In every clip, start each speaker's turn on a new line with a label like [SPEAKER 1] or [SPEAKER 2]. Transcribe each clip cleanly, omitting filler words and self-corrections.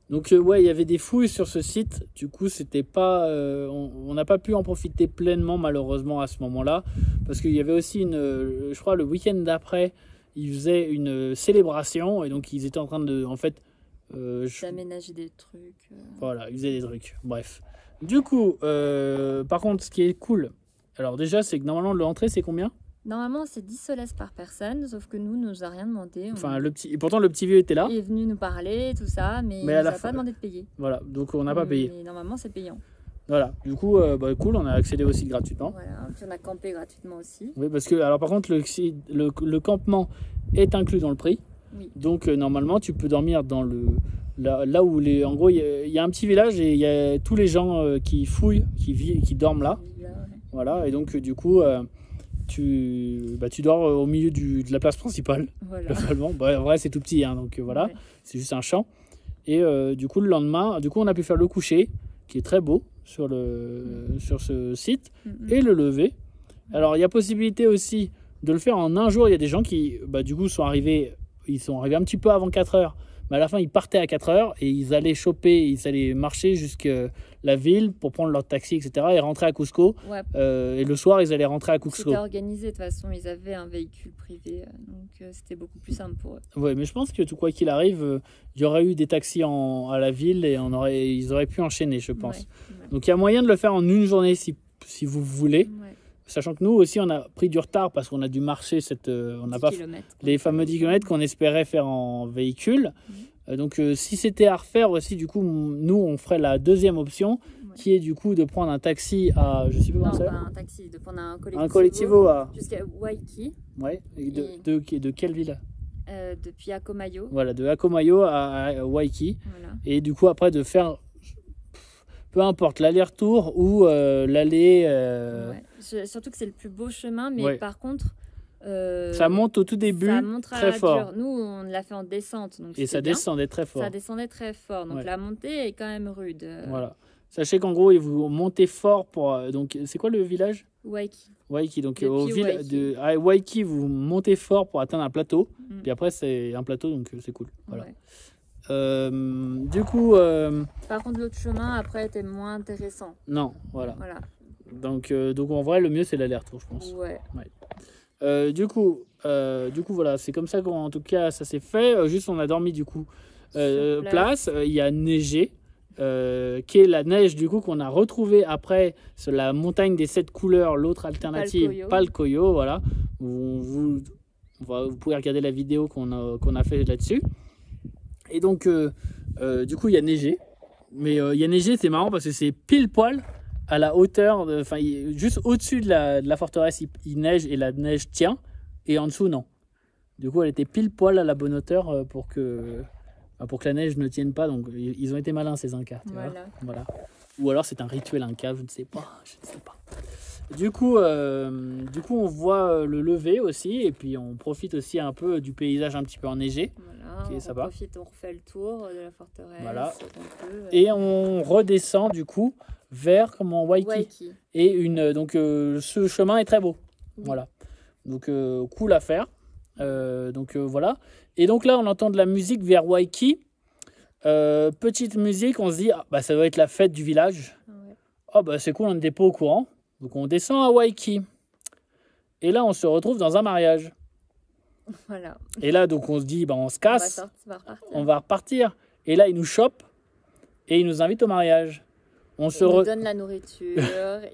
[SPEAKER 1] Donc ouais, il y avait des fouilles sur ce site. Du coup, c'était pas, on n'a pas pu en profiter pleinement malheureusement à ce moment-là, parce qu'il y avait aussi je crois le week-end d'après, ils faisaient une célébration et donc ils étaient en train de, en fait,
[SPEAKER 2] d'aménager des trucs.
[SPEAKER 1] Voilà, ils faisaient des trucs. Bref. Du coup, par contre, ce qui est cool, alors déjà, c'est que normalement l'entrée c'est combien?
[SPEAKER 2] Normalement, c'est 10 soles par personne, sauf que nous a rien demandé.
[SPEAKER 1] Enfin, et pourtant le petit vieux était là.
[SPEAKER 2] Il est venu nous parler, tout ça, mais il nous a pas demandé de payer.
[SPEAKER 1] Voilà, donc on n'a pas payé.
[SPEAKER 2] Mais normalement, c'est payant.
[SPEAKER 1] Voilà, du coup, cool, on a accédé aussi gratuitement.
[SPEAKER 2] Voilà, puis on a campé gratuitement aussi.
[SPEAKER 1] Oui, parce que, alors par contre, le campement est inclus dans le prix.
[SPEAKER 2] Oui.
[SPEAKER 1] Donc, normalement, tu peux dormir dans là où en gros, il y a un petit village et il y a tous les gens qui fouillent, qui dorment là. Voilà, et donc, du coup, tu dors au milieu de la place principale.
[SPEAKER 2] Voilà.
[SPEAKER 1] En vrai, c'est tout petit, hein, donc voilà, ouais. C'est juste un champ. Et du coup, le lendemain, on a pu faire le coucher, qui est très beau sur ce site, et le lever. Alors, il y a possibilité aussi de le faire en un jour. Il y a des gens qui, du coup, sont arrivés un petit peu avant 4 heures. Mais à la fin, ils partaient à 4 heures et ils allaient marcher jusqu'à la ville pour prendre leur taxi, etc. et rentrer à Cusco. Ouais. Et le soir, ils allaient rentrer à Cusco.
[SPEAKER 2] C'était organisé de toute façon, ils avaient un véhicule privé, donc c'était beaucoup plus simple pour eux.
[SPEAKER 1] Oui, mais je pense que quoi qu'il arrive, il y aurait eu des taxis à la ville et ils auraient pu enchaîner, je pense. Ouais. Donc il y a moyen de le faire en une journée si vous voulez. Ouais. Sachant que nous aussi, on a pris du retard parce qu'on a dû marcher on n'a pas les fameux 10 km qu'on espérait faire en véhicule. Donc, si c'était à refaire aussi, du coup, nous, on ferait la deuxième option, qui est du coup de prendre un taxi à, je sais pas comment ça.
[SPEAKER 2] Non, pas un taxi, de prendre un
[SPEAKER 1] collectivo
[SPEAKER 2] jusqu'à Waikiki.
[SPEAKER 1] Ouais. Et de quelle ville?
[SPEAKER 2] Depuis Acomayo.
[SPEAKER 1] Voilà, de Acomayo à Waikiki. Voilà. Et du coup, après, de faire peu importe, l'aller-retour ou l'aller...
[SPEAKER 2] Ouais. Surtout que c'est le plus beau chemin, mais par contre...
[SPEAKER 1] ça monte au tout début très fort.
[SPEAKER 2] Nous, on l'a fait en descente. Donc
[SPEAKER 1] et ça descendait très fort.
[SPEAKER 2] Ça descendait très fort. Donc la montée est quand même rude.
[SPEAKER 1] Voilà. Sachez qu'en gros, vous montez fort pour... donc, c'est quoi le village?
[SPEAKER 2] Waikiki.
[SPEAKER 1] Waikiki. Donc, à Waikiki, vous montez fort pour atteindre un plateau. Puis après, c'est un plateau, donc c'est cool. Voilà. Ouais. Du coup...
[SPEAKER 2] Par contre, l'autre chemin, après, était moins intéressant.
[SPEAKER 1] Non, voilà. Donc, en vrai, le mieux, c'est l'aller-retour, je pense.
[SPEAKER 2] Ouais.
[SPEAKER 1] Du coup, voilà, c'est comme ça qu'en tout cas, ça s'est fait. Juste, on a dormi, du coup, place. Il y a neigé, qui est la neige, du coup, qu'on a retrouvée après sur la montagne des 7 couleurs, l'autre alternative, Palcoyo, voilà. Vous pouvez regarder la vidéo qu'on a fait là-dessus. Et donc, du coup, il y a neigé. Mais il y a neigé, c'est marrant parce que c'est pile poil à la hauteur, juste au-dessus de la forteresse, il neige et la neige tient. Et en dessous, non. Du coup, elle était pile poil à la bonne hauteur pour que la neige ne tienne pas. Donc, ils ont été malins, ces Incas. Voilà. Ou alors, c'est un rituel Inca, je ne sais pas. Du coup, on voit le lever aussi. Et puis, on profite aussi un peu du paysage un petit peu enneigé.
[SPEAKER 2] On profite, on refait le tour de la forteresse.
[SPEAKER 1] Voilà. Et on redescend du coup vers Waikiki. Et ce chemin est très beau. Oui. Voilà. Donc cool à faire. Voilà. Et donc là, on entend de la musique vers Waikiki. Petite musique, on se dit ça doit être la fête du village. Ouais. C'est cool, on n'était pas au courant. Donc on descend à Waikiki. Et là, on se retrouve dans un mariage.
[SPEAKER 2] Voilà.
[SPEAKER 1] Et là, donc, on se dit, on se casse, on va repartir. Et là, il nous chope et il nous invite au mariage.
[SPEAKER 2] Il nous donne la nourriture,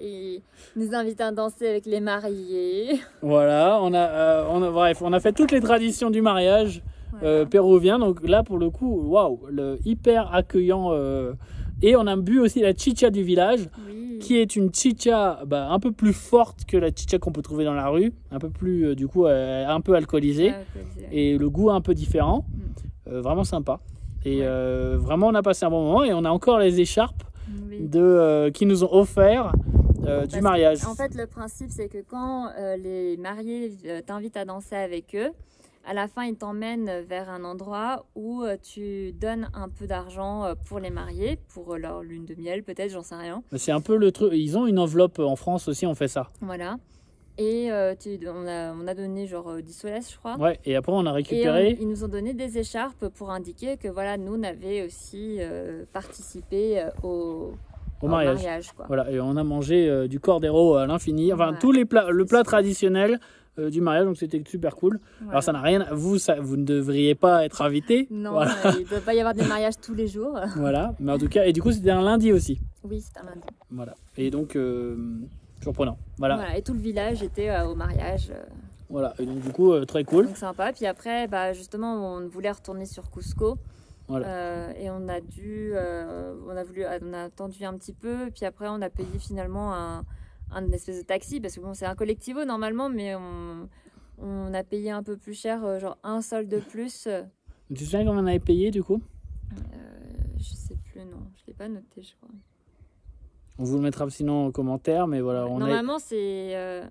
[SPEAKER 2] il nous invite à danser avec les mariés.
[SPEAKER 1] Voilà, on a fait toutes les traditions du mariage péruvien. Donc là, pour le coup, waouh, hyper accueillant. Et on a bu aussi la chicha du village, qui est une chicha un peu plus forte que la chicha qu'on peut trouver dans la rue, un peu plus, un peu alcoolisée, et le goût un peu différent. Vraiment sympa. Et vraiment, on a passé un bon moment et on a encore les écharpes qui nous ont offert du mariage.
[SPEAKER 2] En fait, le principe, c'est que quand les mariés t'invitent à danser avec eux, à la fin, ils t'emmènent vers un endroit où tu donnes un peu d'argent pour les mariés, pour leur lune de miel, peut-être, j'en sais rien.
[SPEAKER 1] C'est un peu le truc. Ils ont une enveloppe en France aussi, on fait ça.
[SPEAKER 2] Voilà. Et on a donné genre 10 soles, je crois.
[SPEAKER 1] Ouais, et après on a
[SPEAKER 2] Et
[SPEAKER 1] récupéré.
[SPEAKER 2] ils nous ont donné des écharpes pour indiquer que voilà, nous on avait aussi participé au mariage, quoi.
[SPEAKER 1] Voilà, et on a mangé du cordero à l'infini, enfin
[SPEAKER 2] Ouais,
[SPEAKER 1] tous les plats, le plat
[SPEAKER 2] super.
[SPEAKER 1] traditionnel du mariage, donc c'était super cool.
[SPEAKER 2] Voilà.
[SPEAKER 1] Alors ça n'a rien, vous ne devriez pas être invité.
[SPEAKER 2] Non,
[SPEAKER 1] Voilà.
[SPEAKER 2] il ne doit pas y avoir des mariages tous les jours.
[SPEAKER 1] Voilà, mais en tout cas, et du coup c'était un lundi aussi.
[SPEAKER 2] Oui, c'est un lundi.
[SPEAKER 1] Voilà, et donc surprenant. Voilà.
[SPEAKER 2] Voilà, et tout le village était au mariage.
[SPEAKER 1] Voilà, et donc du coup très cool.
[SPEAKER 2] Donc sympa. Puis après, bah, justement, on voulait retourner sur Cusco.
[SPEAKER 1] Voilà.
[SPEAKER 2] Et on a attendu un petit peu. Puis après, on a payé finalement un espèce de taxi. Parce que bon, c'est un collectivo normalement, mais on a payé un peu plus cher, genre 1 sol de plus.
[SPEAKER 1] Tu te souviens combien on avait payé du coup?
[SPEAKER 2] Je sais plus, non. Je l'ai pas noté, je crois.
[SPEAKER 1] On vous le mettra sinon en commentaire, mais voilà.
[SPEAKER 2] Normalement, c'est...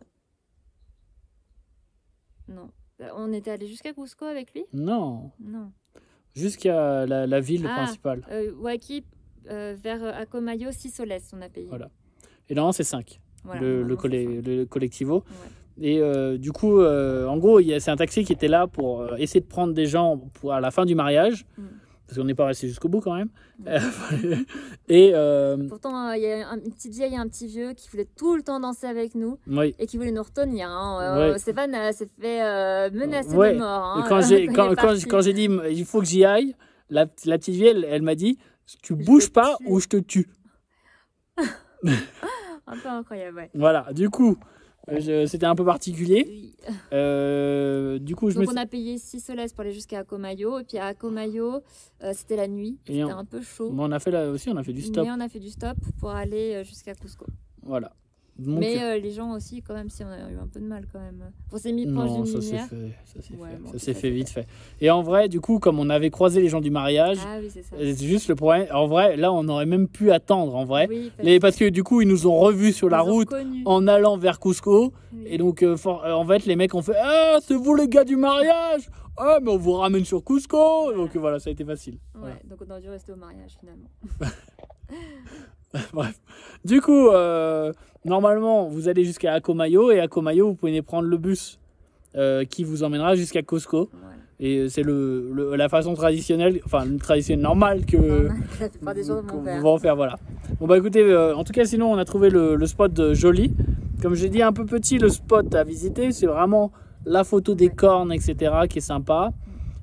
[SPEAKER 2] Non. On était allé jusqu'à Cusco avec lui?
[SPEAKER 1] Non,
[SPEAKER 2] Non.
[SPEAKER 1] jusqu'à la ville principale.
[SPEAKER 2] Huaquí, vers Acomayo, 6 soles, on a payé.
[SPEAKER 1] Voilà. Et non, c'est 5,
[SPEAKER 2] Voilà,
[SPEAKER 1] le collectivo.
[SPEAKER 2] Ouais.
[SPEAKER 1] Et du coup, en gros, c'est un taxi qui était là pour essayer de prendre des gens à la fin du mariage. Parce qu'on n'est pas resté jusqu'au bout quand même. Et
[SPEAKER 2] pourtant, il y a une petite vieille et un petit vieux qui voulaient tout le temps danser avec nous.
[SPEAKER 1] Oui.
[SPEAKER 2] Et qui voulaient nous retenir.
[SPEAKER 1] Ouais.
[SPEAKER 2] Stéphane s'est fait menacer
[SPEAKER 1] Ouais.
[SPEAKER 2] de mort. Hein,
[SPEAKER 1] Et quand j'ai dit il faut que j'y aille, la petite vieille, elle m'a dit tu bouges pas ou je te tue.
[SPEAKER 2] Un peu incroyable, ouais.
[SPEAKER 1] Voilà, du coup, c'était un peu particulier.
[SPEAKER 2] Oui.
[SPEAKER 1] Du coup,
[SPEAKER 2] Donc on a payé 6 soles pour aller jusqu'à Acomayo. Et puis à Acomayo, c'était la nuit. C'était un peu chaud.
[SPEAKER 1] On a fait du stop.
[SPEAKER 2] Mais on a fait du stop pour aller jusqu'à Cusco.
[SPEAKER 1] Voilà. Donc,
[SPEAKER 2] mais les gens aussi, quand même, si on a eu un peu de mal quand même. On s'est mis proche d'une lumière.
[SPEAKER 1] Ça s'est fait vite fait. Et en vrai, du coup, comme on avait croisé les gens du mariage,
[SPEAKER 2] oui, c'est ça.
[SPEAKER 1] C'est juste le problème. En vrai, là, on aurait même pu attendre, en vrai.
[SPEAKER 2] Oui,
[SPEAKER 1] parce que du coup, ils nous ont revus sur la route en allant vers Cusco. Oui. Et donc, en fait, les mecs ont fait « Ah, c'est vous les gars du mariage !» « Ah, mais on vous ramène sur Cusco !» Donc voilà, ça a été facile.
[SPEAKER 2] Ouais,
[SPEAKER 1] voilà.
[SPEAKER 2] Donc on a dû rester au mariage, finalement.
[SPEAKER 1] Bref. Du coup, normalement, vous allez jusqu'à Acomayo. Et à Acomayo, vous pouvez prendre le bus qui vous emmènera jusqu'à Cusco. Voilà. Et c'est la façon traditionnelle, enfin une tradition normale que
[SPEAKER 2] qu'on
[SPEAKER 1] va en faire. Voilà. Bon bah écoutez, en tout cas sinon on a trouvé le spot joli. Comme j'ai dit, un peu petit le spot à visiter. C'est vraiment la photo des cornes, etc. qui est sympa.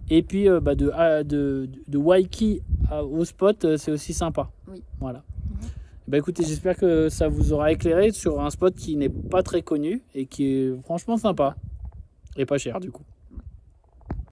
[SPEAKER 1] Et puis de Waikiki au spot, c'est aussi sympa.
[SPEAKER 2] Oui.
[SPEAKER 1] Voilà. Bah écoutez, j'espère que ça vous aura éclairé sur un spot qui n'est pas très connu et qui est franchement sympa. Et pas cher du coup.